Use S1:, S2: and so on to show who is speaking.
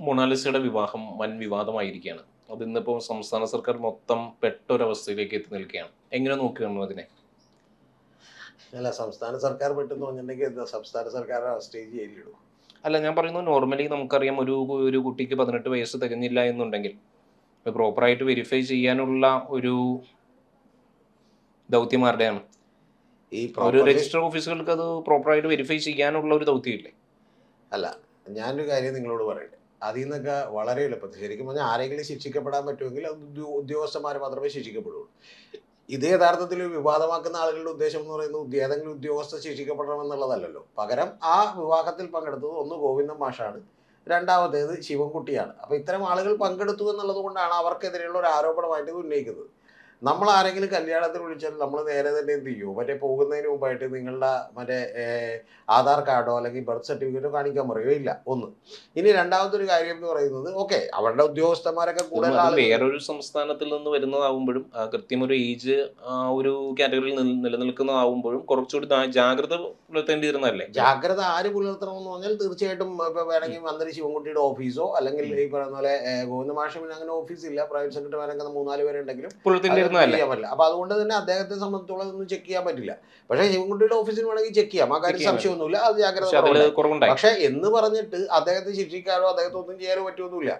S1: മൊണാലിസയുടെ വിവാഹം വൻ വിവാദമായിരിക്കുകയാണ്. അത് ഇന്നിപ്പോൾ സംസ്ഥാന സർക്കാർ മൊത്തം പെട്ടൊരവസ്ഥയിലേക്ക് എത്തി നിൽക്കുകയാണ്. എങ്ങനെ നോക്കുകയാണ് അതിനെ?
S2: അല്ല, സംസ്ഥാന സർക്കാർ പെട്ടെന്ന് പറഞ്ഞിട്ടുണ്ടെങ്കിൽ എന്താ, സംസ്ഥാന സർക്കാർ അറസ്റ്റ് ജയിലിടും.
S1: അല്ല, ഞാൻ പറയുന്നത് നോർമലി നമുക്കറിയാം, ഒരു ഒരു കുട്ടിക്ക് 18 വയസ്സ് തികഞ്ഞില്ല എന്നുണ്ടെങ്കിൽ പ്രോപ്പറായിട്ട് വെരിഫൈ ചെയ്യാനുള്ള ഒരു ദൗത്യം ആരുടെയാണ്?
S2: ഈ
S1: ഒരു
S2: പ്രോപ്പർലി
S1: രജിസ്റ്റർ ഓഫീസുകൾക്ക് അത് പ്രോപ്പറായിട്ട് വെരിഫൈ ചെയ്യാനുള്ള ഒരു ദൗത്യമില്ലേ?
S2: അല്ല, ഞാനൊരു കാര്യം നിങ്ങളോട് പറയട്ടെ. അതിൽ നിന്നൊക്കെ വളരെ എളുപ്പത്തിൽ ശരിക്കും പറഞ്ഞാൽ ആരെങ്കിലും ശിക്ഷിക്കപ്പെടാൻ പറ്റുമെങ്കിൽ അത് ഉദ്യോഗസ്ഥന്മാർ മാത്രമേ ശിക്ഷിക്കപ്പെടുള്ളൂ. ഇത് യഥാർത്ഥത്തിൽ വിവാദമാക്കുന്ന ആളുകളുടെ ഉദ്ദേശം എന്ന് പറയുന്നത് ഏതെങ്കിലും ഉദ്യോഗസ്ഥ ശിക്ഷിക്കപ്പെടണമെന്നുള്ളതല്ലല്ലോ. പകരം ആ വിവാഹത്തിൽ പങ്കെടുത്തത് ഒന്ന് ഗോവിന്ദൻ മാഷാണ്, രണ്ടാമത്തേത് ശിവൻകുട്ടിയാണ്. അപ്പോൾ ഇത്തരം ആളുകൾ പങ്കെടുത്തു എന്നുള്ളത് കൊണ്ടാണ് അവർക്കെതിരെയുള്ള ഒരു ആരോപണമായിട്ട് ഇത് ഉന്നയിക്കുന്നത്. നമ്മൾ ആരെങ്കിലും കല്യാണത്തിന് വിളിച്ചാൽ നമ്മൾ നേരെ തന്നെ എന്ത് ചെയ്യും, മറ്റേ പോകുന്നതിന് മുമ്പായിട്ട് നിങ്ങളുടെ മറ്റേ ആധാർ കാർഡോ അല്ലെങ്കിൽ ബർത്ത് സർട്ടിഫിക്കറ്റോ കാണിക്കാൻ പറയുകയോ ഇല്ല, ഒന്ന്. ഇനി രണ്ടാമത്തെ ഒരു കാര്യം എന്ന് പറയുന്നത്, ഓക്കെ, അവരുടെ ഉദ്യോഗസ്ഥന്മാരൊക്കെ കൂടുതൽ
S1: അത്
S2: ആളുകൾ
S1: വേറൊരു സംസ്ഥാനത്തിൽ നിന്ന് വരുന്നതാവുമ്പോഴും കൃത്യം ഒരു ഏജ് ഒരു കാറ്റഗറിയിൽ നിലനിൽക്കുന്നതാവുമ്പോഴും കുറച്ചുകൂടി ജാഗ്രത പുലർത്തേണ്ടിയിരുന്നതല്ലേ?
S2: ജാഗ്രത ആര് പുലർത്തണമെന്ന് പറഞ്ഞാൽ തീർച്ചയായിട്ടും ഇപ്പൊ വേണമെങ്കിൽ മന്ത്രി ശിവൻകുട്ടിയുടെ ഓഫീസോ അല്ലെങ്കിൽ ഈ പറയുന്ന പോലെ ഗോവിന്ദ മാഷ് പിന്നെ അങ്ങനെ ഓഫീസില്ല, പ്രൈവറ്റ് സെക്രട്ടറിമാരൊക്കെ 3-4 പേരുണ്ടെങ്കിലും
S1: പുലർത്തേണ്ടിയിരുന്നതല്ലേ?
S2: ചെയ്യാൻ പറ്റില്ല. അപ്പൊ അതുകൊണ്ട് തന്നെ അദ്ദേഹത്തെ സംബന്ധിച്ചോളം ഇതൊന്നും ചെക്ക് ചെയ്യാൻ പറ്റില്ല. പക്ഷേ ശിവൻകുട്ടിയുടെ ഓഫീസിൽ വേണമെങ്കിൽ ചെക്ക് ചെയ്യാം, ആ കാര്യം സംശയമൊന്നുമില്ല. അത് ജാഗ്രത
S1: പക്ഷെ അതിൽ
S2: കുറവുണ്ടായി.
S1: കുറവുണ്ടായി.
S2: പക്ഷെ എന്ന് പറഞ്ഞിട്ട് അദ്ദേഹത്തെ ശിക്ഷിക്കാനോ അദ്ദേഹത്തെ ഒന്നും ചെയ്യാനോ പറ്റുമൊന്നുമില്ല.